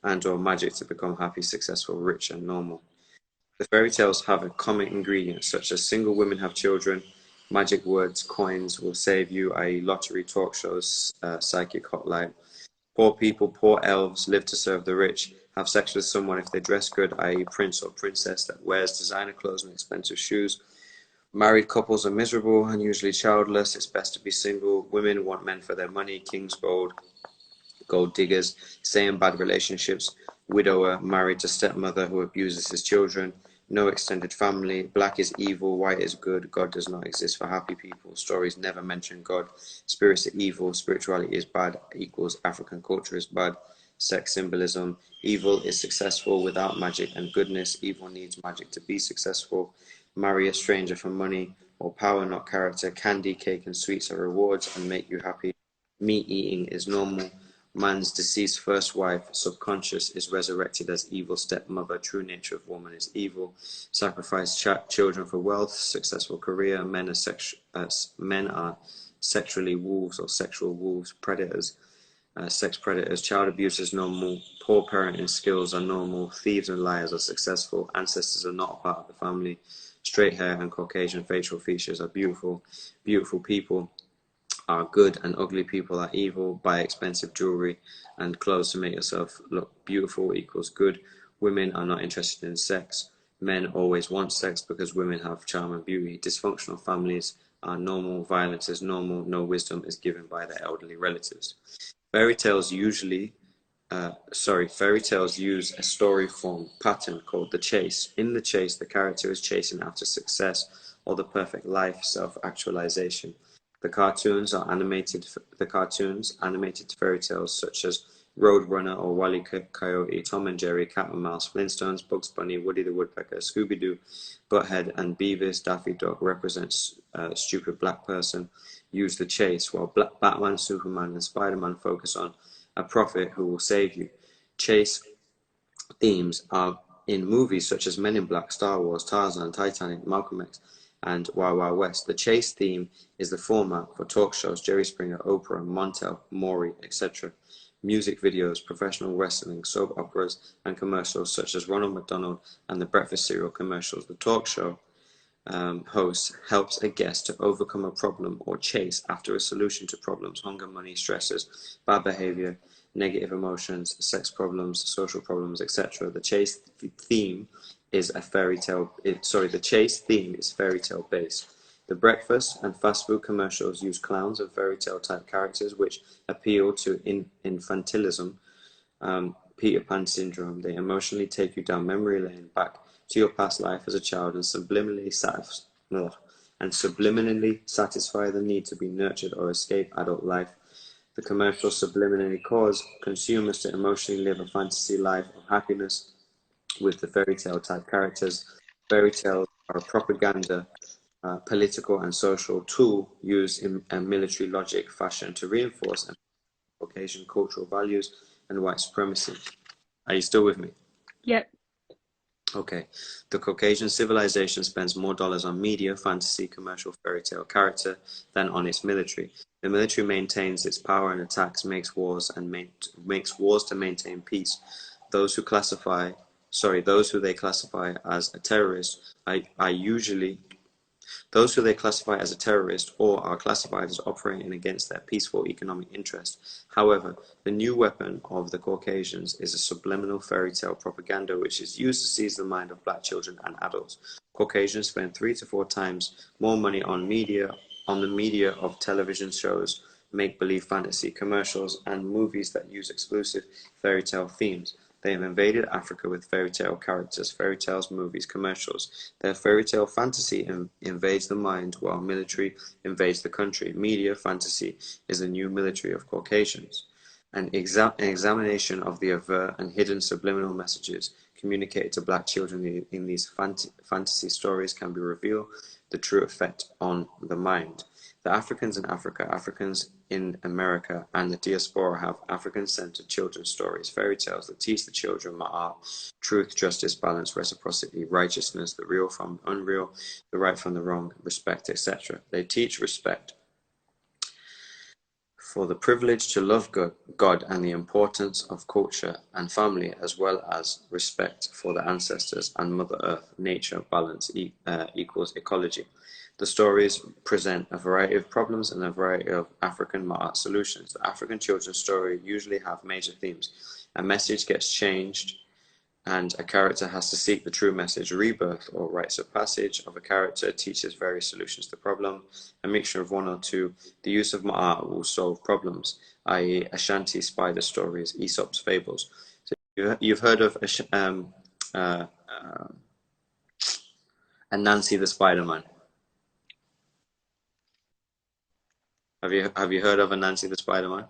and or magic to become happy, successful, rich, and normal. The fairy tales have a common ingredient, such as single women have children, magic words, coins will save you, i.e. lottery, talk shows, psychic hotline. Poor people, poor elves, live to serve the rich, have sex with someone if they dress good, i.e. prince or princess that wears designer clothes and expensive shoes. Married couples are miserable and usually childless. It's best to be single. Women want men for their money. King's gold diggers, stay in bad relationships. Widower, married to stepmother who abuses his children. No extended family. Black is evil, white is good. God does not exist for happy people. Stories never mention God. Spirits are evil. Spirituality is bad equals African culture is bad. Sex symbolism. Evil is successful without magic and goodness. Evil needs magic to be successful. Marry a stranger for money or power, not character. Candy, cake, and sweets are rewards and make you happy. Meat eating is normal. Man's deceased first wife, subconscious, is resurrected as evil stepmother. True nature of woman is evil. Sacrifice children for wealth, successful career. Men are sexually wolves or sexual wolves, predators. Sex predators, child abuse is normal, poor parenting skills are normal, thieves and liars are successful, ancestors are not a part of the family, straight hair and Caucasian facial features are beautiful, beautiful people are good and ugly people are evil, buy expensive jewelry and clothes to make yourself look beautiful equals good, women are not interested in sex, men always want sex because women have charm and beauty, dysfunctional families are normal, violence is normal, no wisdom is given by their elderly relatives. Fairy tales use a story form pattern called the chase. In the chase, the character is chasing after success or the perfect life, self-actualization. The cartoons, animated fairy tales such as Roadrunner or Wile E. Coyote, Tom and Jerry, Cat and Mouse, Flintstones, Bugs Bunny, Woody the Woodpecker, Scooby-Doo, Butthead, and Beavis, Daffy Duck represents a stupid black person. Use the chase, while Batman, Superman, and Spider-Man focus on a prophet who will save you. Chase themes are in movies such as Men in Black, Star Wars, Tarzan, Titanic, Malcolm X, and Wild Wild West. The chase theme is the format for talk shows, Jerry Springer, Oprah, Montel, Maury, etc. Music videos, professional wrestling, soap operas, and commercials such as Ronald McDonald and the breakfast cereal commercials. The talk show host helps a guest to overcome a problem or chase after a solution to problems, hunger, money, stresses, bad behavior, negative emotions, sex problems, social problems, etc. The chase theme is fairy tale based. The breakfast and fast food commercials use clowns and fairy tale type characters which appeal to infantilism, Peter Pan syndrome. They emotionally take you down memory lane back to your past life as a child and subliminally satisfy the need to be nurtured or escape adult life. The commercials subliminally cause consumers to emotionally live a fantasy life of happiness with the fairy tale type characters. Fairy tales are a propaganda, political and social tool used in a military logic fashion to reinforce Caucasian cultural values and white supremacy. Are you still with me? Yep. Okay. The Caucasian civilization spends more dollars on media, fantasy, commercial, fairy tale character than on its military. The military maintains its power and attacks, makes wars to maintain peace. Those who they classify as a terrorist are usually those who they classify as a terrorist or are classified as operating against their peaceful economic interest. However, the new weapon of the Caucasians is a subliminal fairy tale propaganda which is used to seize the mind of black children and adults. Caucasians spend 3 to 4 times more money on the media of television shows, make-believe fantasy, commercials, and movies that use exclusive fairy tale themes. They have invaded Africa with fairy tale characters, fairy tales, movies, commercials. Their fairy tale fantasy invades the mind while military invades the country. Media fantasy is the new military of Caucasians. An examination of the overt and hidden subliminal messages communicated to black children in these fantasy stories can be revealed the true effect on the mind. The Africans in Africa, Africans in America, and the diaspora have African-centered children's stories, fairy tales that teach the children art, truth, justice, balance, reciprocity, righteousness, the real from the unreal, the right from the wrong, respect, etc. They teach respect for the privilege to love God and the importance of culture and family, as well as respect for the ancestors and Mother Earth. Nature balance equals ecology. The stories present a variety of problems and a variety of African Ma'at solutions. The African children's story usually have major themes. A message gets changed and a character has to seek the true message. Rebirth or rites of passage of a character teaches various solutions to the problem. A mixture of one or two. The use of ma'at will solve problems, i.e. Ashanti spider stories, Aesop's fables. So you've heard of Anansi the Spider-Man. Have you heard of Anansi the Spider-Man?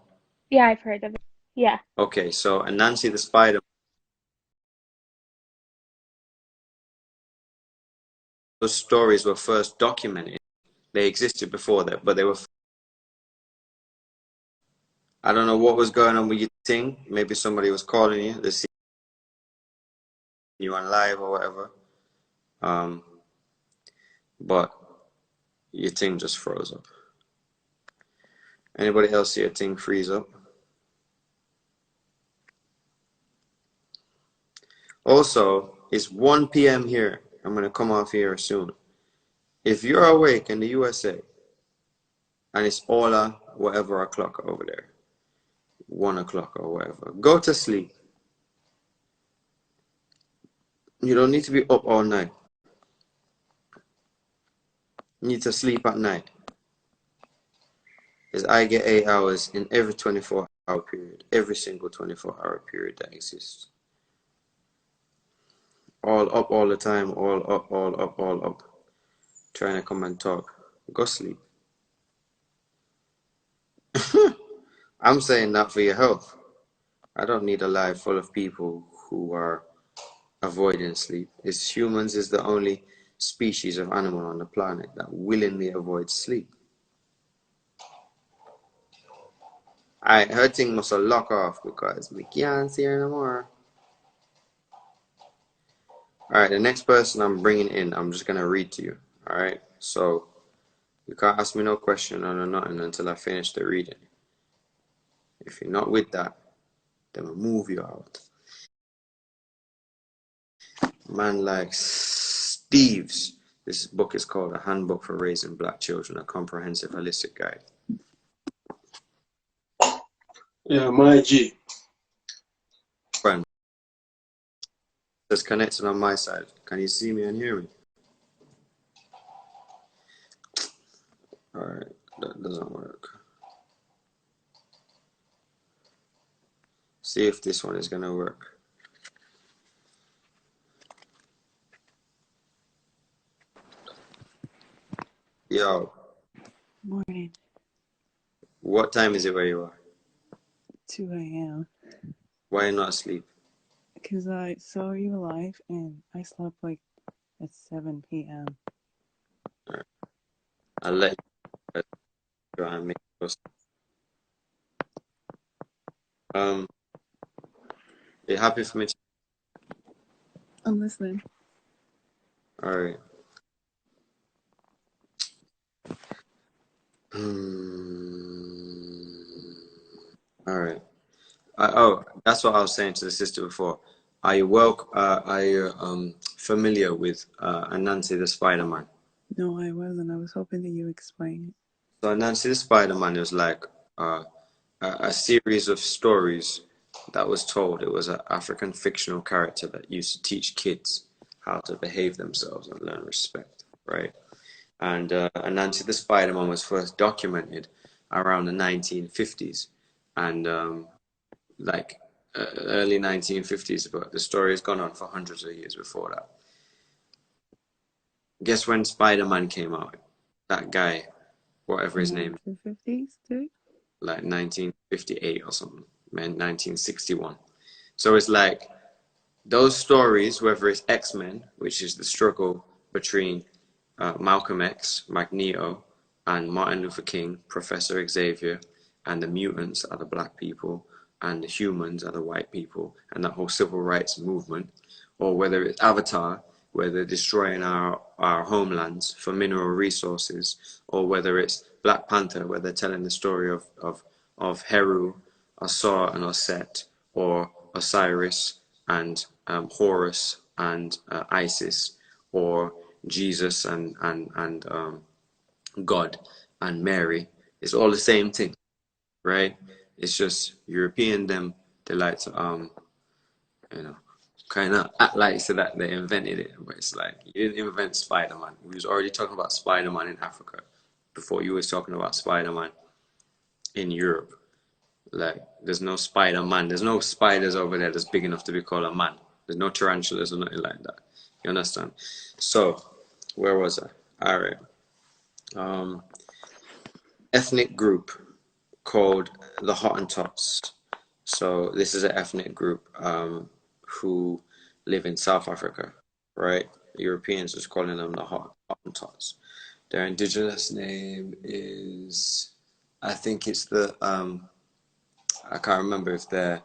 Yeah, I've heard of it. Yeah. Okay, so Anansi the Spider-Man, those stories were first documented. They existed before that, but they were. I don't know what was going on with your thing. Maybe somebody was calling you. They see you on live or whatever. But your thing just froze up. Anybody else see a thing freeze up? Also, it's 1 p.m. here. I'm going to come off here soon. If you're awake in the USA and it's all whatever o'clock over there, 1 o'clock or whatever, go to sleep. You don't need to be up all night. You need to sleep at night. Because I get 8 hours in every 24-hour period, every single 24-hour period that exists. All up all the time, all up, all up, all up. Trying to come and talk. Go sleep. I'm saying that for your health. I don't need a life full of people who are avoiding sleep. Humans is the only species of animal on the planet that willingly avoids sleep. Her thing must have locked off because we can't see her no more. Alright, the next person I'm bringing in, I'm just going to read to you. Alright, so you can't ask me no question or nothing until I finish the reading. If you're not with that, then we'll move you out. Man like Steve's. This book is called A Handbook for Raising Black Children, a comprehensive holistic guide. Yeah, my G. Friend, it's connected on my side. Can you see me and hear me? Alright, that doesn't work. See if this one is gonna work. Yo. Morning. What time is it where you are? 2 a.m. Why not asleep? Because I saw you live and I slept like at 7 p.m. All right. I'll let you try and make it. You happy for me to? I'm listening. All right. All right. Oh, that's what I was saying to the sister before. Are you familiar with Anansi the Spider-Man? No, I wasn't. I was hoping that you explain it. So Anansi the Spider-Man is like a series of stories that was told. It was an African fictional character that used to teach kids how to behave themselves and learn respect, right? And Anansi the Spider-Man was first documented around the 1950s and early 1950s, but the story has gone on for hundreds of years before that. Guess when Spider-Man came out? That guy, whatever his name is. 1950s, too? Like 1958 or something, man, 1961. So it's like those stories, whether it's X-Men, which is the struggle between Malcolm X, Magneto, and Martin Luther King, Professor Xavier, and the mutants are the black people, and the humans are the white people, and that whole civil rights movement, or whether it's Avatar, where they're destroying our homelands for mineral resources, or whether it's Black Panther, where they're telling the story of of Heru, Asar and Oset, or Osiris and Horus and Isis, or Jesus and God and Mary. It's all the same thing, right? It's just European them, they like to you know, kind of act like so that they invented it, but it's like you didn't invent Spider-Man. We was already talking about Spider-Man in Africa before you was talking about Spider-Man in Europe. Like, there's no Spider-Man. There's no spiders over there that's big enough to be called a man. There's no tarantulas or nothing like that. You understand? So, where was I? All right. Ethnic group called the Hottentots. So this is an ethnic group who live in South Africa, right? Europeans was calling them the Hottentots. Their indigenous name is, I think it's the I can't remember if they're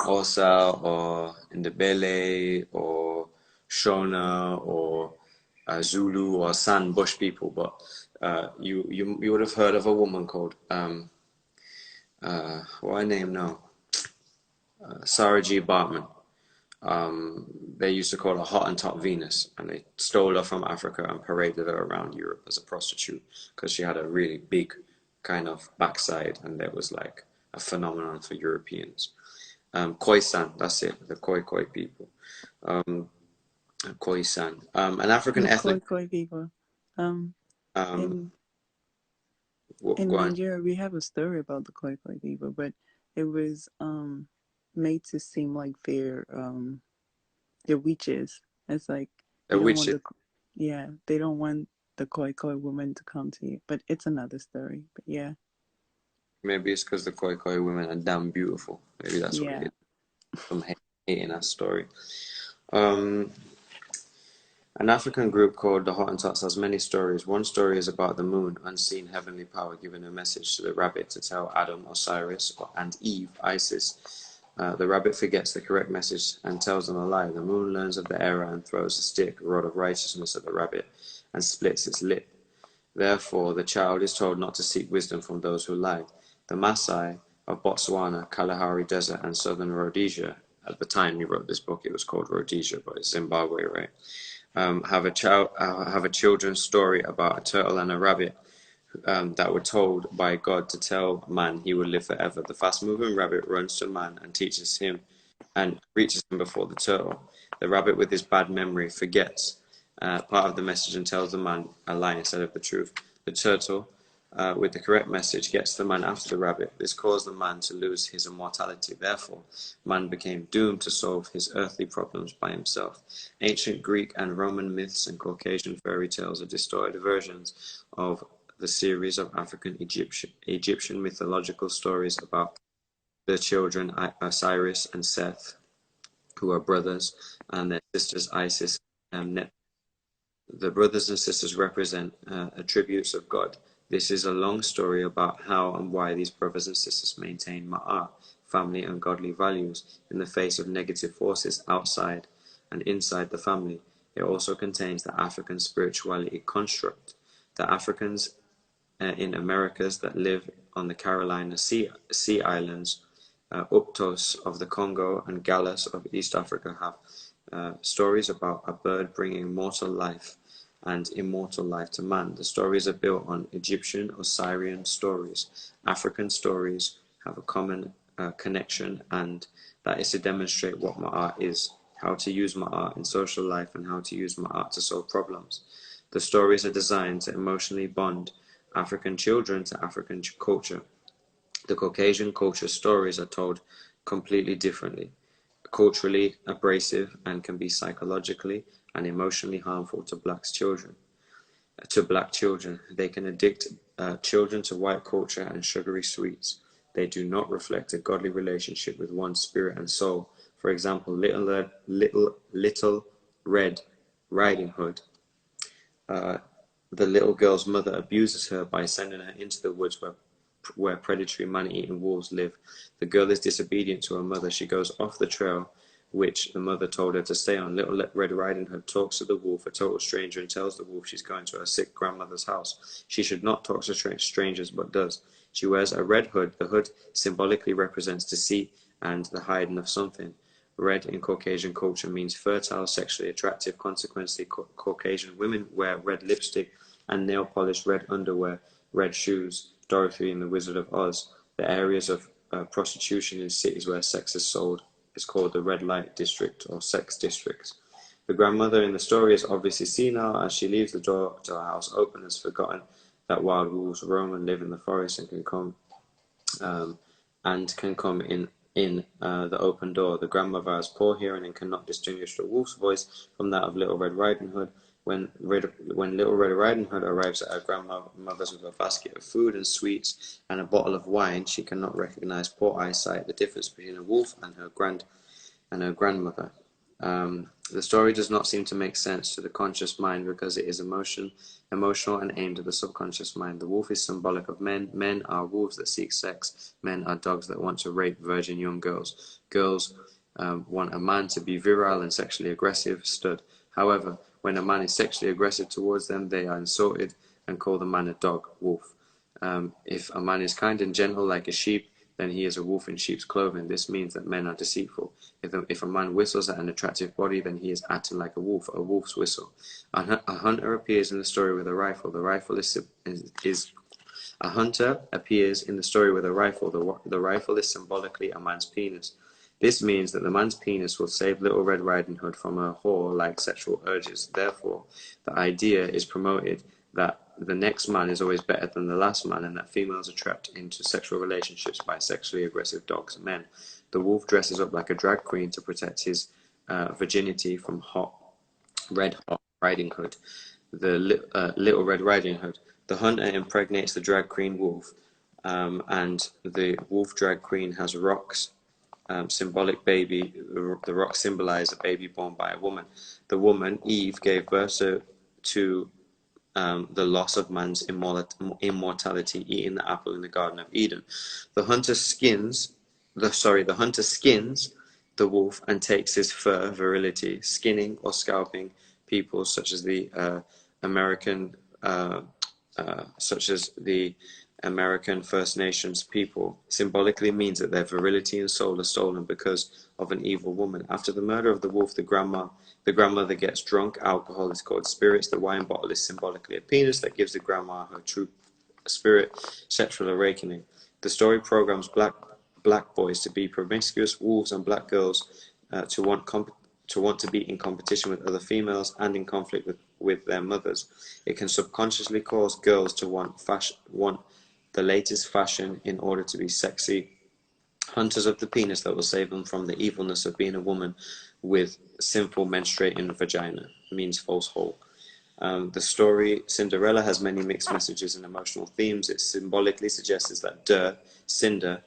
Osa or Ndebele or Shona or Zulu or San Bush people, but you would have heard of a woman called what her name now? Sarah G. Bartman. They used to call her Hottentot Venus, and they stole her from Africa and paraded her around Europe as a prostitute because she had a really big kind of backside, and that was like a phenomenon for Europeans. Khoisan, that's it, the Khoi people. Khoisan, an African The ethnic. Khoi people. In Go on. Nigeria, we have a story about the Khoi people, but it was made to seem like they're witches. It's like they don't want they don't want the Khoi woman to come to you. But it's another story. But yeah. Maybe it's because the Khoi women are damn beautiful. Maybe that's what it is. I'm hating that story. An African group called the Hottentots has many stories. One story is about the moon, unseen heavenly power, giving a message to the rabbit to tell Adam, Osiris, and Eve, Isis. The rabbit forgets the correct message and tells them a lie. The moon learns of the error and throws a stick, a rod of righteousness, at the rabbit and splits its lip. Therefore, the child is told not to seek wisdom from those who lie. The Maasai of Botswana, Kalahari Desert, and southern Rhodesia, at the time he wrote this book, it was called Rhodesia, but it's Zimbabwe, right? Have a children's story about a turtle and a rabbit that were told by God to tell man he will live forever. The fast-moving rabbit runs to man and teaches him and reaches him before the turtle. The rabbit, with his bad memory, forgets part of the message and tells the man a lie instead of the truth. The turtle, with the correct message, gets the man after the rabbit. This caused the man to lose his immortality. Therefore, man became doomed to solve his earthly problems by himself. Ancient Greek and Roman myths and Caucasian fairy tales are distorted versions of the series of African Egyptian mythological stories about the children Osiris and Seth, who are brothers, and their sisters Isis and Neptune. The brothers and sisters represent attributes of God. This is a long story about how and why these brothers and sisters maintain ma'at, family and godly values, in the face of negative forces outside and inside the family. It also contains the African spirituality construct. The Africans in Americas that live on the Carolina Sea Islands, Uptos of the Congo and Gallas of East Africa have stories about a bird bringing mortal life and immortal life to man. The stories are built on Egyptian or Syrian stories. African stories have a common connection, and that is to demonstrate what ma'at is, how to use ma'at in social life, and how to use ma'at to solve problems. The stories are designed to emotionally bond African children to African culture. The Caucasian culture stories are told completely differently, culturally abrasive, and can be psychologically and emotionally harmful to black children. They can addict children to white culture and sugary sweets. They do not reflect a godly relationship with one's spirit and soul. For example, Little Red Riding Hood. The little girl's mother abuses her by sending her into the woods where predatory man-eating wolves live. The girl is disobedient to her mother. She goes off the trail which the mother told her to stay on. Little Red Riding Hood talks to the wolf, a total stranger, and tells the wolf she's going to her sick grandmother's house. She should not talk to strangers, but does. She wears a red hood. The hood symbolically represents deceit and the hiding of something. Red in Caucasian culture means fertile, sexually attractive. Consequently, Caucasian women wear red lipstick and nail polish, red underwear, red shoes. Dorothy in The Wizard of Oz. The areas of prostitution in cities where sex is sold is called the red light district or sex districts. The grandmother in the story is obviously senile. As she leaves the door to her house open, has forgotten that wild wolves roam and live in the forest and can come in the open door. The grandmother has poor hearing and cannot distinguish the wolf's voice from that of Little Red Riding Hood. When Little Red Riding Hood arrives at her grandmother's with a basket of food and sweets and a bottle of wine, she cannot recognize, poor eyesight, the difference between a wolf and her grandmother. The story does not seem to make sense to the conscious mind because it is emotional and aimed at the subconscious mind. The wolf is symbolic of men. Men are wolves that seek sex. Men are dogs that want to rape virgin young girls. Girls want a man to be virile and sexually aggressive, stud. However, when a man is sexually aggressive towards them, they are insulted and call the man a dog, wolf. If a man is kind and gentle like a sheep, then he is a wolf in sheep's clothing. This means that men are deceitful. If a man whistles at an attractive body, then he is acting like a wolf's whistle. A hunter appears in the story with a rifle. A hunter appears in the story with a rifle. The rifle is symbolically a man's penis. This means that the man's penis will save Little Red Riding Hood from her whore-like sexual urges. Therefore, the idea is promoted that the next man is always better than the last man, and that females are trapped into sexual relationships by sexually aggressive dogs, men. The wolf dresses up like a drag queen to protect his virginity from red hot Riding Hood. Little Red Riding Hood. The hunter impregnates the drag queen wolf, and the wolf drag queen has rocks. Symbolic baby. The rocks symbolize a baby born by a woman. The woman, Eve, gave birth to the loss of man's immortality, eating the apple in the Garden of Eden. The hunter skins the wolf and takes his fur, virility. Skinning or scalping people such as the American First Nations people symbolically means that their virility and soul are stolen because of an evil woman. After the murder of the wolf, the grandmother gets drunk. Alcohol is called spirits. The wine bottle is symbolically a penis that gives the grandma her true spirit, sexual awakening. The story programs black boys to be promiscuous, wolves and black girls to want to be in competition with other females and in conflict with their mothers. It can subconsciously cause girls to want the latest fashion in order to be sexy hunters of the penis that will save them from the evilness of being a woman with sinful menstruating vagina, means false hole. The story Cinderella has many mixed messages and emotional themes. It symbolically suggests that cinder,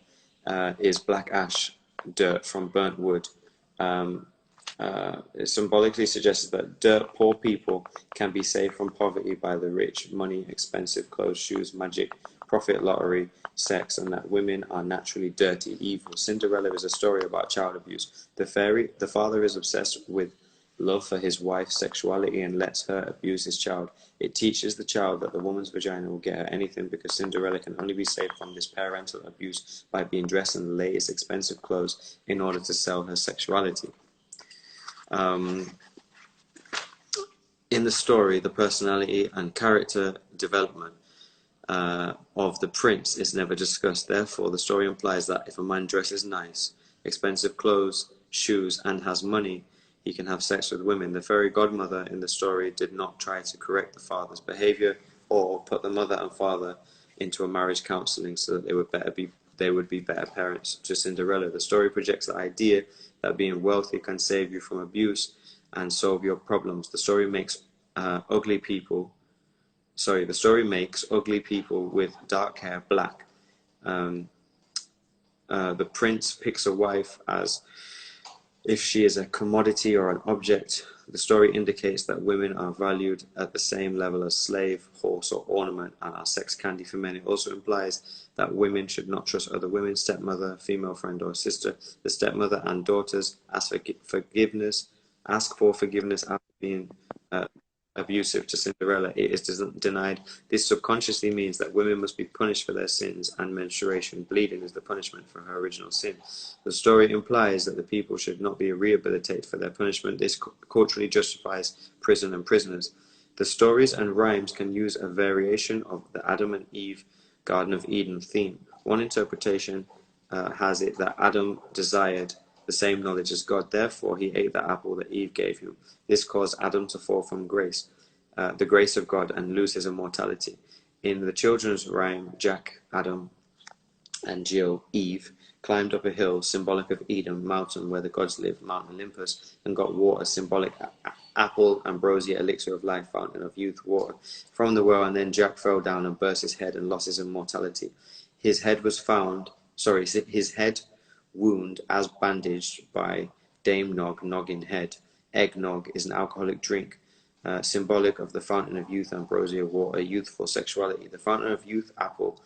is black ash, dirt from burnt wood. It symbolically suggests that poor people can be saved from poverty by the rich, money, expensive clothes, shoes, magic, profit, lottery, sex, and that women are naturally dirty, evil. Cinderella is a story about child abuse. The father is obsessed with love for his wife's sexuality and lets her abuse his child. It teaches the child that the woman's vagina will get her anything because Cinderella can only be saved from this parental abuse by being dressed in the latest expensive clothes in order to sell her sexuality. In the story, the personality and character development of the prince is never discussed. Therefore, the story implies that if a man dresses nice, expensive clothes, shoes, and has money, he can have sex with women. The fairy godmother in the story did not try to correct the father's behavior or put the mother and father into a marriage counseling so that they would be better parents to Cinderella. The story projects the idea that being wealthy can save you from abuse and solve your problems. The story makes ugly people with dark hair black. The prince picks a wife as if she is a commodity or an object. The story indicates that women are valued at the same level as slave, horse, or ornament, and are sex candy for men. It also implies that women should not trust other women, stepmother, female friend, or sister. The stepmother and daughters ask for forgiveness after being abusive to Cinderella, it is denied. This subconsciously means that women must be punished for their sins, and menstruation bleeding is the punishment for her original sin. The story implies that the people should not be rehabilitated for their punishment. This culturally justifies prison and prisoners. The stories and rhymes can use a variation of the Adam and Eve Garden of Eden theme. One interpretation has it that Adam desired the same knowledge as God, therefore he ate the apple that Eve gave him. This caused Adam to fall from grace, the grace of God, and lose his immortality. In the children's rhyme, Jack, Adam, and Jill, Eve, climbed up a hill, symbolic of Eden, mountain where the gods live, Mount Olympus, and got water, symbolic apple, ambrosia, elixir of life, fountain of youth, water from the well, and then Jack fell down and burst his head and lost his immortality. His head wound as bandaged by Dame Nog, noggin head. Eggnog is an alcoholic drink, symbolic of the fountain of youth, ambrosia, water, youthful sexuality. The fountain of youth, apple,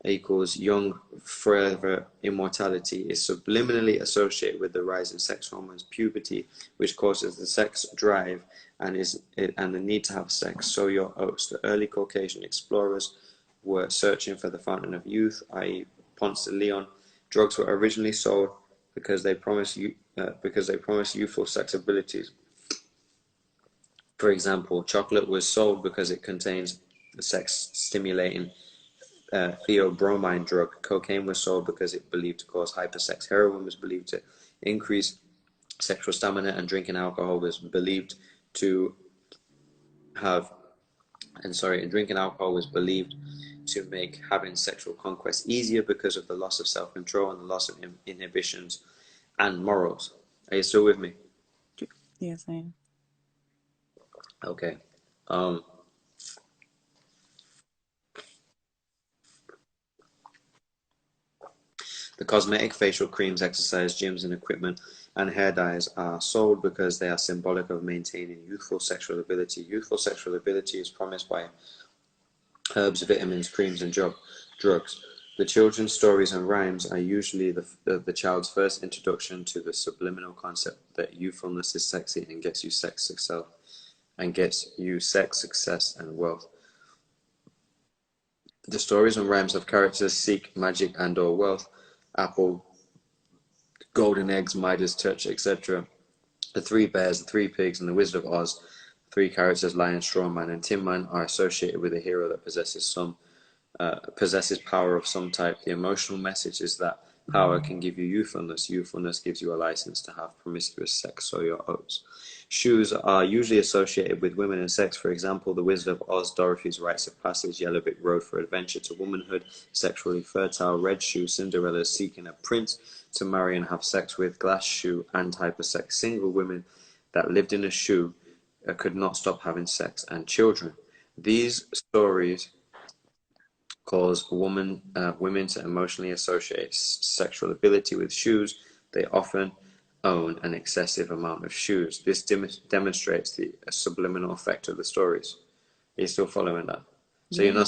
equals young, forever immortality, is subliminally associated with the rise in sex hormones, puberty, which causes the sex drive and the need to have sex. Sow your oats. The early Caucasian explorers were searching for the fountain of youth, i.e. Ponce de Leon. Drugs were originally sold because they promise youthful sex abilities. For example, chocolate was sold because it contains the sex-stimulating theobromine drug. Cocaine was sold because it believed to cause hypersex. Heroin was believed to increase sexual stamina, and drinking alcohol was believed to make having sexual conquest easier because of the loss of self-control and the loss of inhibitions and morals. Are you still with me? Yes, I am. Okay. The cosmetic, facial creams, exercise gyms and equipment, and hair dyes are sold because they are symbolic of maintaining youthful sexual ability. Youthful sexual ability is promised by herbs, vitamins, creams, and drugs. The children's stories and rhymes are usually the child's first introduction to the subliminal concept that youthfulness is sexy and gets you sex success and wealth. The stories and rhymes of characters seek magic and/or wealth. Apple, golden eggs, Midas touch, etc. The three bears, the three pigs, and the Wizard of Oz, three characters, Lion, Straw Man, and Tin Man, are associated with a hero that possesses power of some type. The emotional message is that power can give you youthfulness. Youthfulness gives you a license to have promiscuous sex. Sow your oats. Shoes are usually associated with women and sex. For example, the Wizard of Oz, Dorothy's rites of passage, Yellow Brick Road for adventure to womanhood, sexually fertile, Red Shoe, Cinderella seeking a prince to marry and have sex with, Glass Shoe, and hypersex. Single women that lived in a shoe could not stop having sex, and children. These stories cause women to emotionally associate sexual ability with shoes. They often own an excessive amount of shoes. This demonstrates the subliminal effect of the stories. Are you still following that? So Yeah.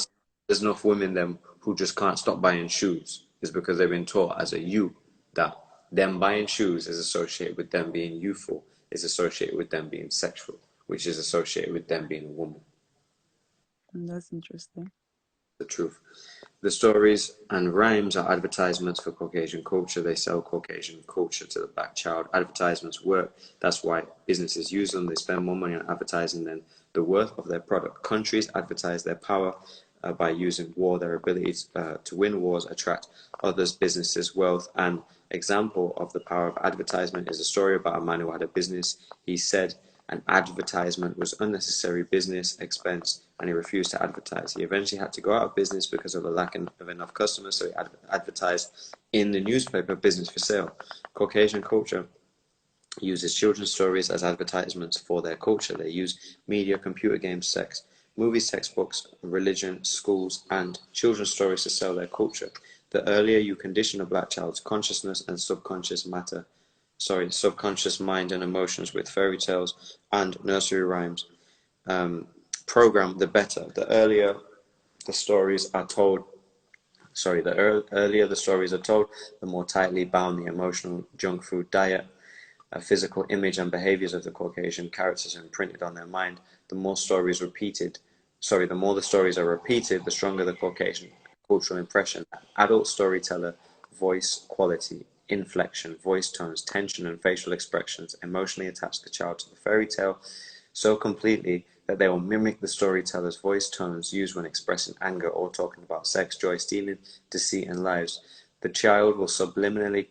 There's enough women them who just can't stop buying shoes. It's because they've been taught as a youth that them buying shoes is associated with them being youthful, is associated with them being sexual, which is associated with them being a woman. That's interesting. The truth. The stories and rhymes are advertisements for Caucasian culture. They sell Caucasian culture to the black child. Advertisements work. That's why businesses use them. They spend more money on advertising than the worth of their product. Countries advertise their power by using war. Their ability to win wars attract others, businesses, wealth. An example of the power of advertisement is a story about a man who had a business. He said an advertisement was unnecessary business expense, and he refused to advertise. He eventually had to go out of business because of a lack of enough customers, so he advertised in the newspaper, business for sale. Caucasian culture uses children's stories as advertisements for their culture. They use media, computer games, sex, movies, textbooks, religion, schools, and children's stories to sell their culture. The earlier you condition a black child's consciousness and subconscious mind and emotions with fairy tales and nursery rhymes program, the better. The earlier the stories are told, the more tightly bound the emotional junk food diet physical image and behaviors of the Caucasian characters are imprinted on their mind, the more the stories are repeated, the stronger the Caucasian cultural impression. Adult storyteller, voice quality, inflection, voice tones, tension, and facial expressions emotionally attach the child to the fairy tale so completely that they will mimic the storyteller's voice tones used when expressing anger or talking about sex, joy, stealing, deceit, and lies. The child will subliminally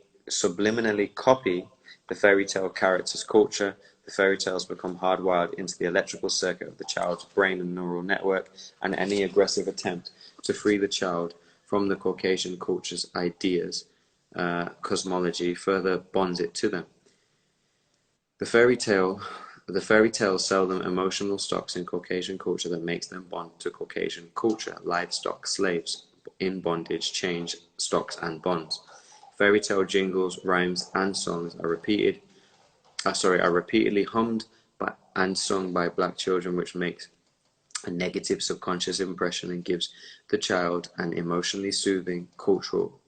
copy the fairy tale character's culture. The fairy tales become hardwired into the electrical circuit of the child's brain and neural network, and any aggressive attempt to free the child from the Caucasian culture's ideas, cosmology, further bonds it to them. The fairy tales sell them emotional stocks in Caucasian culture that makes them bond to Caucasian culture, livestock, slaves, in bondage, change, stocks, and bonds. Fairy tale jingles, rhymes, and songs are repeatedly hummed and sung by black children, which makes a negative subconscious impression and gives the child an emotionally soothing cultural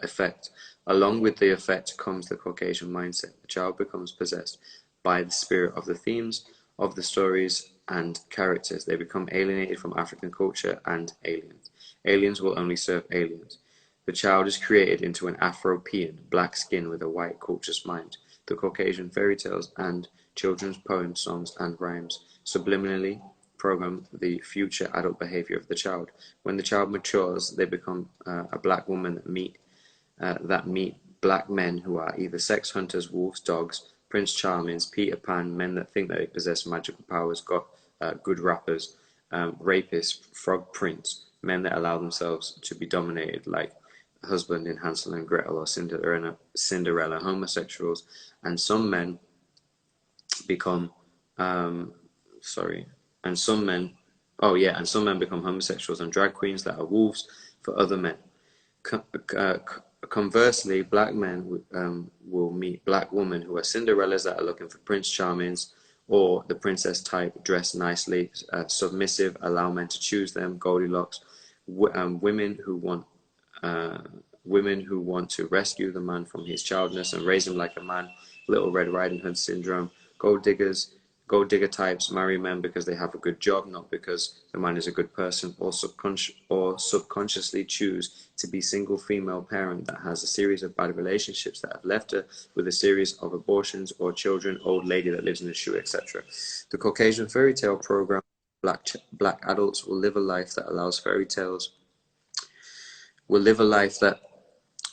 effect. Along with the effect comes the Caucasian mindset. The child becomes possessed by the spirit of the themes of the stories and characters. They become alienated from African culture and aliens. Aliens will only serve aliens. The child is created into an Afro-European, black skin with a white culture's mind. The Caucasian fairy tales and children's poems, songs, and rhymes subliminally program the future adult behavior of the child. When the child matures, they become a black woman that meet black men who are either sex hunters, wolves, dogs, Prince Charmings, Peter Pan, men that think that they possess magical powers, good rappers, rapists, frog prince, men that allow themselves to be dominated like husband in Hansel and Gretel or Cinderella, homosexuals, and some men become and some men become homosexuals and drag queens that are wolves for other men. Conversely, black men will meet black women who are Cinderellas that are looking for Prince Charmings, or the princess type, dress nicely, submissive, allow men to choose them, Goldilocks, women who want to rescue the man from his childness and raise him like a man, Little Red Riding Hood syndrome, gold digger types marry men because they have a good job, not because the man is a good person, or subconsciously choose to be single female parent that has a series of bad relationships that have left her with a series of abortions or children, old lady that lives in a shoe, etc. The Caucasian fairy tale program, black adults will live a life that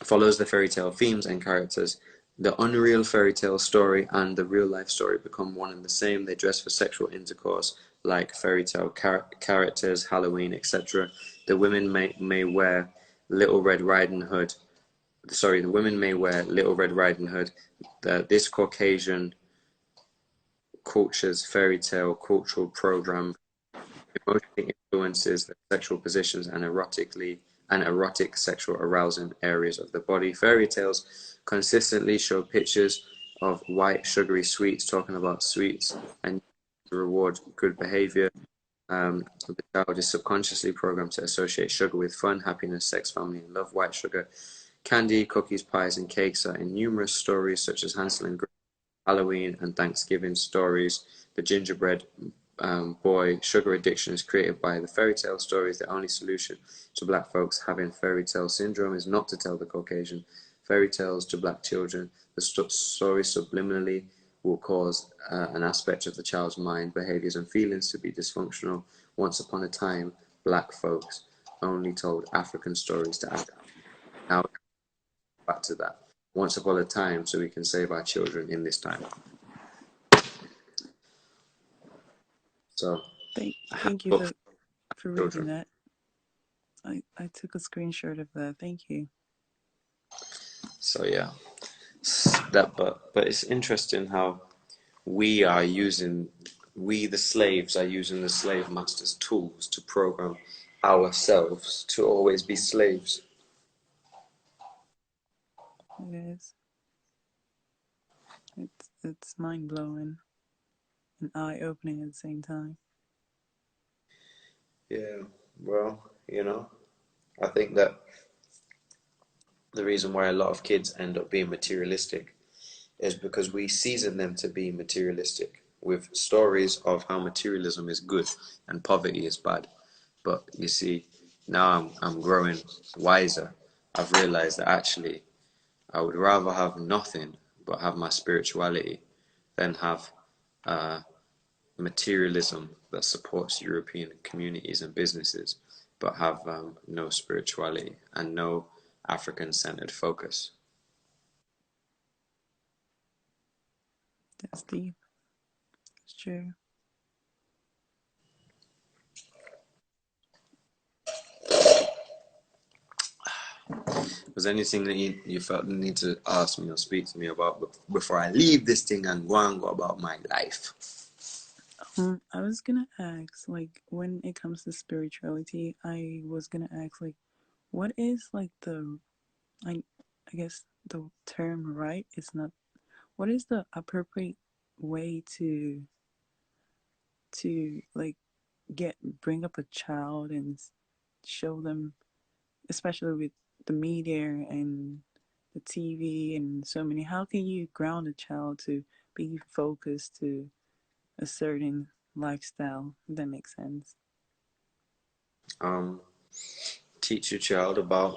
follows the fairy tale themes and characters. The unreal fairy tale story and the real life story become one and the same. They dress for sexual intercourse like fairy tale characters, Halloween, etc. The women may wear Little Red Riding Hood. The women may wear Little Red Riding Hood. This Caucasian culture's fairy tale cultural program emotionally influences the sexual positions and erotic sexual arousing areas of the body. Fairy tales consistently show pictures of white sugary sweets, talking about sweets and to reward good behavior. The child is subconsciously programmed to associate sugar with fun, happiness, sex, family, and love. White sugar, candy, cookies, pies, and cakes are in numerous stories such as Hansel and Gretel, Halloween, and Thanksgiving stories. The gingerbread boy sugar addiction is created by the fairy tale stories. The only solution to black folks having fairy tale syndrome is not to tell the Caucasian fairy tales to black children. The story subliminally will cause an aspect of the child's mind, behaviors, and feelings to be dysfunctional. Once upon a time, black folks only told African stories to Africa. Now, back to that. Once upon a time, so we can save our children in this time. So, thank you for reading that. I took a screenshot of that. Thank you. So yeah, but it's interesting how we the slaves are using the slave masters' tools to program ourselves to always be slaves. It is. It's mind blowing and eye opening at the same time. Yeah, well, I think that the reason why a lot of kids end up being materialistic is because we season them to be materialistic with stories of how materialism is good and poverty is bad. But you see, now I'm growing wiser. I've realized that actually I would rather have nothing but have my spirituality than have materialism that supports European communities and businesses, but have no spirituality and no African-centered focus. That's deep. It's true. Was there anything that you felt the need to ask me or speak to me about before I leave this thing and go about my life? I was gonna ask, like, when it comes to spirituality, I was gonna ask, like, what is like I guess the term right is not. What is the appropriate way to like bring up a child and show them, especially with the media and the TV and so many, how can you ground a child to be focused to a certain lifestyle, if that makes sense? Teach your child about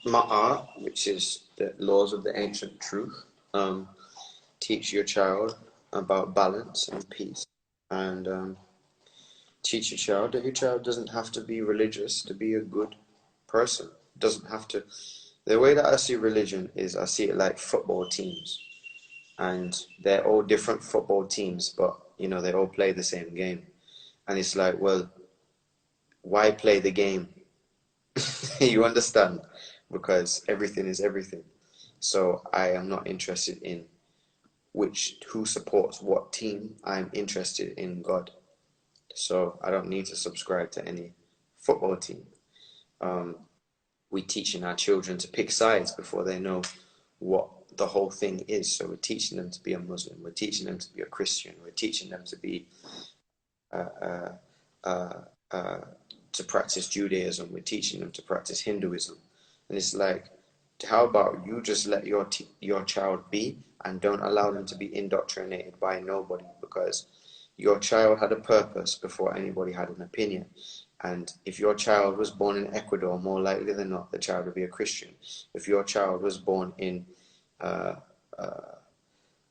Ma'at, which is the laws of the ancient truth. Teach your child about balance and peace. And teach your child that your child doesn't have to be religious to be a good person. Doesn't have to. The way that I see religion is I see it like football teams. And they're all different football teams, but, you know, they all play the same game. And it's like, well, why play the game? You understand? Because everything is everything. So I am not interested in who supports what team. I'm interested in God. So I don't need to subscribe to any football team. We're teaching our children to pick sides before they know what the whole thing is. So we're teaching them to be a Muslim. We're teaching them to be a Christian. We're teaching them to be to practice Judaism. We're teaching them to practice Hinduism. And it's like, how about you just let your child be and don't allow them to be indoctrinated by nobody, because your child had a purpose before anybody had an opinion. And if your child was born in Ecuador, more likely than not, the child would be a Christian. If your child was born in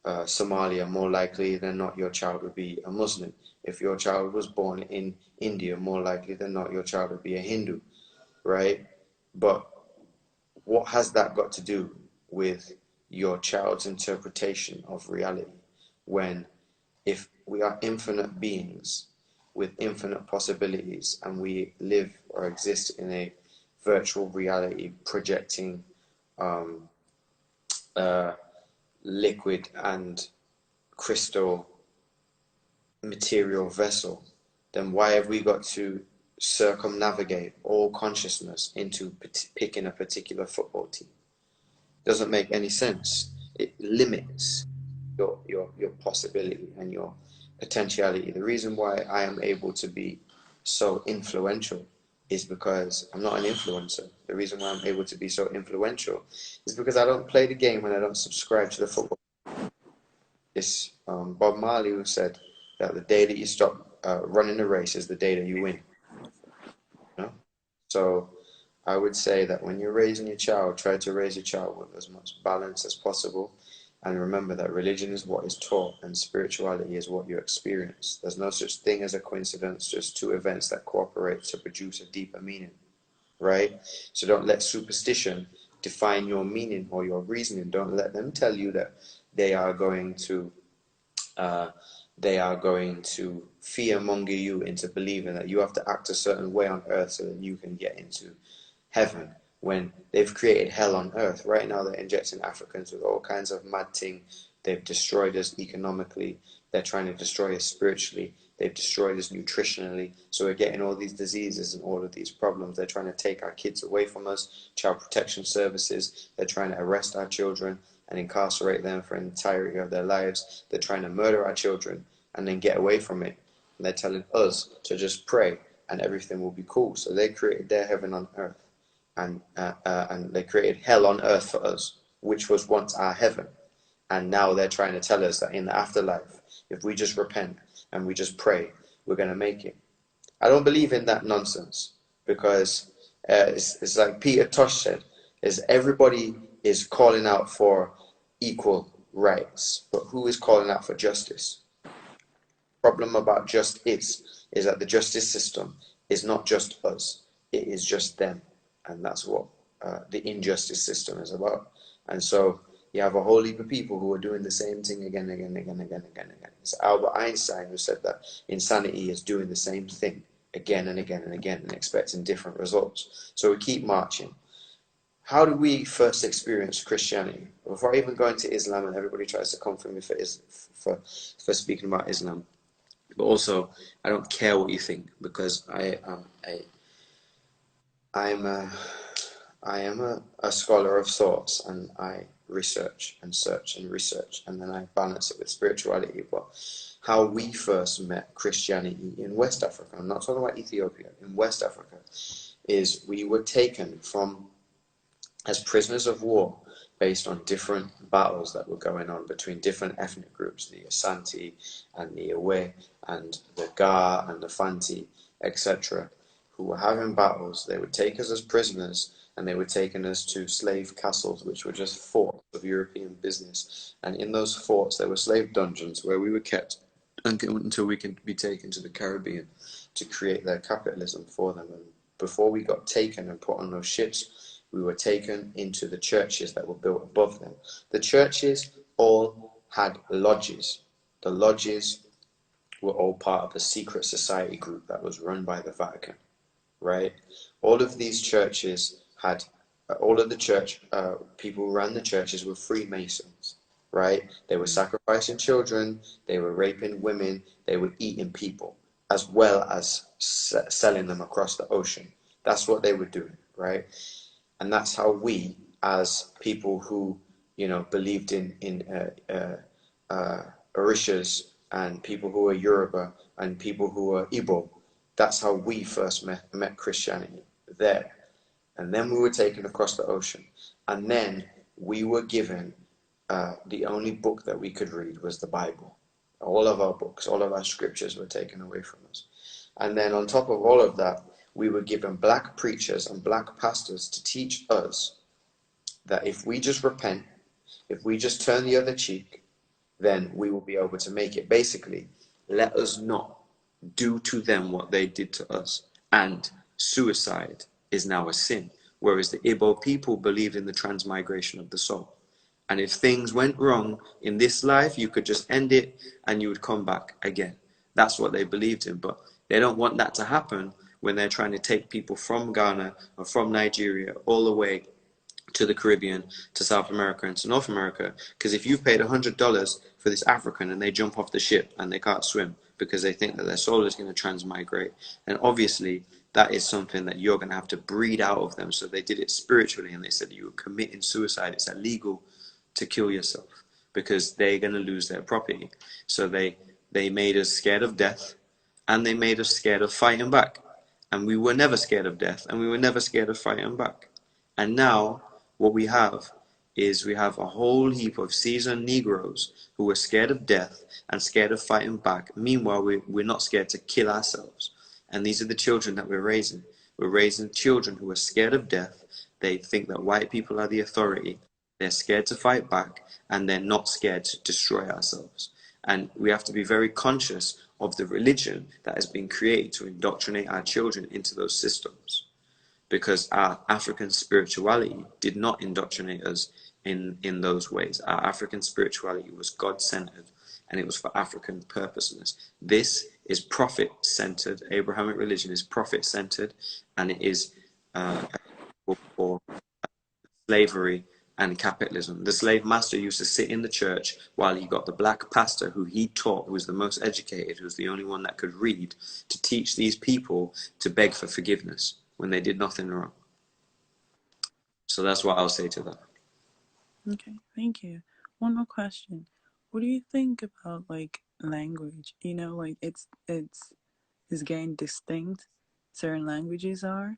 Somalia, more likely than not, your child would be a Muslim. If your child was born in India, more likely than not, your child would be a Hindu, right? But what has that got to do with your child's interpretation of reality? When, if we are infinite beings with infinite possibilities and we live or exist in a virtual reality projecting liquid and crystal material vessel, then why have we got to circumnavigate all consciousness into picking a particular football team? Doesn't make any sense. It limits your possibility and your potentiality. The reason why I am able to be so influential is because I'm not an influencer. The reason why I'm able to be so influential is because I don't play the game and I don't subscribe to the football. It's Bob Marley who said that the day that you stop running the race is the day that you win. You know? So I would say that when you're raising your child, try to raise your child with as much balance as possible. And remember that religion is what is taught and spirituality is what you experience. There's no such thing as a coincidence, just two events that cooperate to produce a deeper meaning, right? So don't let superstition define your meaning or your reasoning. Don't let them tell you that they are going to fearmonger you into believing that you have to act a certain way on earth so that you can get into heaven, when they've created hell on earth. Right now they're injecting Africans with all kinds of mad thing. They've destroyed us economically. They're trying to destroy us spiritually. They've destroyed us nutritionally. So we're getting all these diseases and all of these problems. They're trying to take our kids away from us. Child protection services, they're trying to arrest our children and incarcerate them for the entirety of their lives. They're trying to murder our children and then get away from it. And they're telling us to just pray and everything will be cool. So they created their heaven on earth. And they created hell on earth for us, which was once our heaven. And now they're trying to tell us that in the afterlife, if we just repent and we just pray, we're going to make it. I don't believe in that nonsense, because it's like Peter Tosh said, is everybody is calling out for equal rights, but who is calling out for justice? Problem about justice is that the justice system is not just us, it is just them, and that's what the injustice system is about. And so you have a whole heap of people who are doing the same thing again. It's Albert Einstein who said that insanity is doing the same thing again and again and expecting different results. So we keep marching. How do we first experience Christianity? Before I even go into Islam, and everybody tries to come for me for speaking about Islam, but also I don't care what you think, because I am a scholar of sorts, and I research and search and research, and then I balance it with spirituality. But how we first met Christianity in West Africa, I'm not talking about Ethiopia, in West Africa, is we were taken from as prisoners of war based on different battles that were going on between different ethnic groups, the Asante and the Ewe and the Ga and the Fanti, etc., who were having battles. They would take us as prisoners, and they were taking us to slave castles, which were just forts of European business. And in those forts, there were slave dungeons where we were kept until we could be taken to the Caribbean to create their capitalism for them. And before we got taken and put on those ships, we were taken into the churches that were built above them. The churches all had lodges. The lodges were all part of a secret society group that was run by the Vatican, right? All of these churches had, all of the church people who ran the churches were Freemasons, right? They were sacrificing children, they were raping women, they were eating people, as well as selling them across the ocean. That's what they were doing, right? And that's how we, as people who, believed in Orishas, and people who are Yoruba, and people who are Igbo, that's how we first met Christianity there. And then we were taken across the ocean. And then we were given, the only book that we could read was the Bible. All of our books, all of our scriptures were taken away from us. And then on top of all of that, we were given black preachers and black pastors to teach us that if we just repent, if we just turn the other cheek, then we will be able to make it. Basically, let us not do to them what they did to us. And suicide is now a sin. Whereas the Igbo people believed in the transmigration of the soul. And if things went wrong in this life, you could just end it and you would come back again. That's what they believed in. But they don't want that to happen when they're trying to take people from Ghana or from Nigeria all the way to the Caribbean, to South America, and to North America. Because if you've paid $100 for this African and they jump off the ship and they can't swim because they think that their soul is going to transmigrate, then obviously that is something that you're going to have to breed out of them. So they did it spiritually, and they said you were committing suicide. It's illegal to kill yourself because they're going to lose their property. So they made us scared of death, and they made us scared of fighting back. And we were never scared of death, and we were never scared of fighting back. And now what we have is we have a whole heap of seasoned Negroes who are scared of death and scared of fighting back. Meanwhile, we're not scared to kill ourselves. And these are the children that we're raising. We're raising children who are scared of death. They think that white people are the authority. They're scared to fight back, and they're not scared to destroy ourselves. And we have to be very conscious of the religion that has been created to indoctrinate our children into those systems. Because our African spirituality did not indoctrinate us in those ways. Our African spirituality was God-centered, and it was for African purposes. This is profit-centered. Abrahamic religion is profit-centered, and it is for slavery and capitalism. The slave master used to sit in the church while he got the black pastor who he taught, who was the most educated, who was the only one that could read, to teach these people to beg for forgiveness when they did nothing wrong. So that's what I'll say to that. Okay, thank you. One more question. What do you think about language? It's getting distinct. Certain languages are.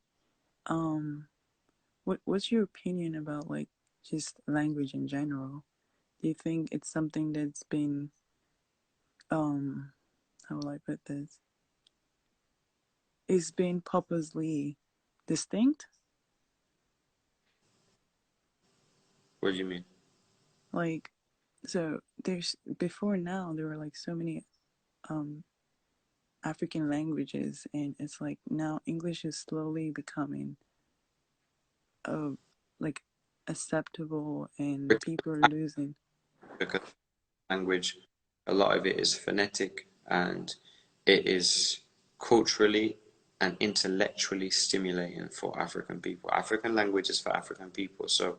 What's your opinion about just language in general? Do you think it's something that's been, how will I put this? It's been purposely distinct? What do you mean? Like, so there's, before now, there were like so many African languages, and it's like now English is slowly becoming like acceptable, and people are losing. Because language, a lot of it is phonetic, and it is culturally and intellectually stimulating for African people. African language is for African people. So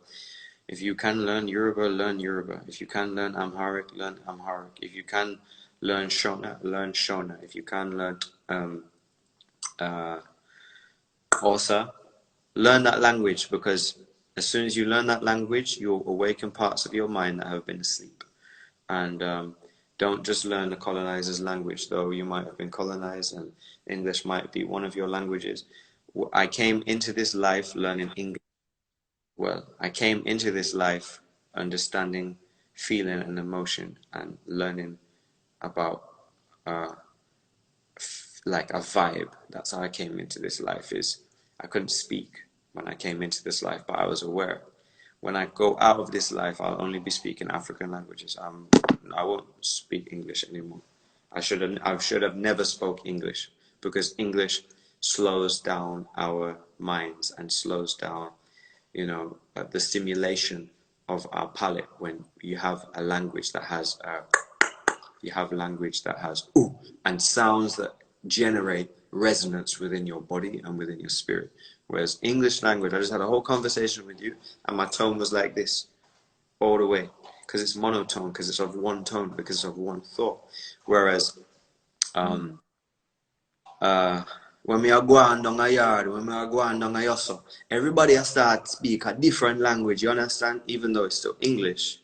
if you can learn Yoruba, learn Yoruba. If you can learn Amharic, learn Amharic. If you can learn Shona, learn Shona. If you can learn Xhosa, learn that language, because as soon as you learn that language, you'll awaken parts of your mind that have been asleep. And don't just learn the colonizer's language, though you might have been colonized and English might be one of your languages. I came into this life learning English. Well, I came into this life understanding feeling and emotion and learning about like a vibe. That's how I came into this life. Is I couldn't speak when I came into this life, but I was aware. When I go out of this life, I'll only be speaking African languages. I won't speak English anymore. I should have never spoke English, because English slows down our minds and slows down, the stimulation of our palate. When you have a language that has ooh and sounds that generate resonance within your body and within your spirit. Whereas English language, I just had a whole conversation with you and my tone was like this all the way, because it's monotone, because it's of one tone, because it's of one thought. Whereas when we are going down a yard, when we are going down a yoso, everybody has start speak a different language, you understand? Even though it's still English,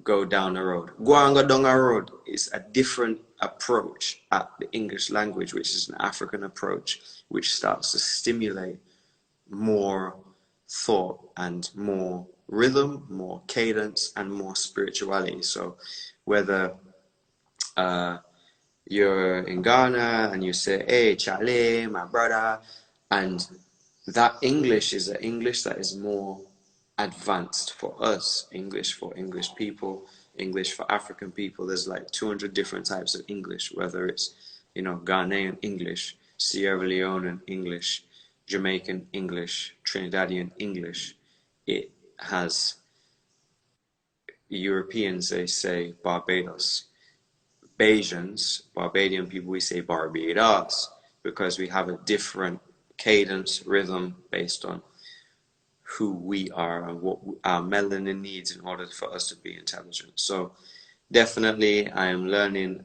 go down the road. Go down a road is a different approach at the English language, which is an African approach, which starts to stimulate more thought and more rhythm, more cadence, and more spirituality. So whether you're in Ghana and you say, hey, Charlie, my brother, and that English is an English that is more advanced for us. English for English people, English for African people. There's like 200 different types of English, whether it's, Ghanaian English, Sierra Leonean English, Jamaican English, Trinidadian English. It has, Europeans, they say Barbados. Barbadian people, we say Barbados, because we have a different cadence, rhythm, based on who we are and what our melanin needs in order for us to be intelligent. So definitely I am learning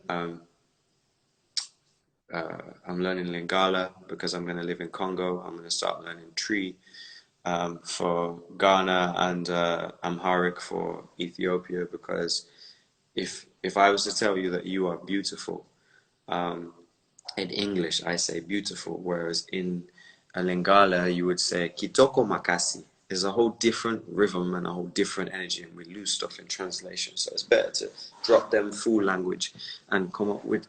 Lingala, because I'm going to live in Congo. I'm going to start learning Tree for Ghana, and Amharic for Ethiopia, because if I was to tell you that you are beautiful, in English I say beautiful, whereas in Lingala you would say kitoko makasi. There's a whole different rhythm and a whole different energy, and we lose stuff in translation. So it's better to drop them full language and come up with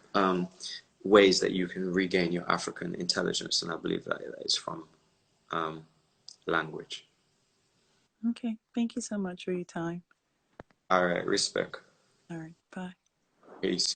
ways that you can regain your African intelligence, and I believe that is from language. Okay, thank you so much for your time. All right, respect. All right, bye. Peace.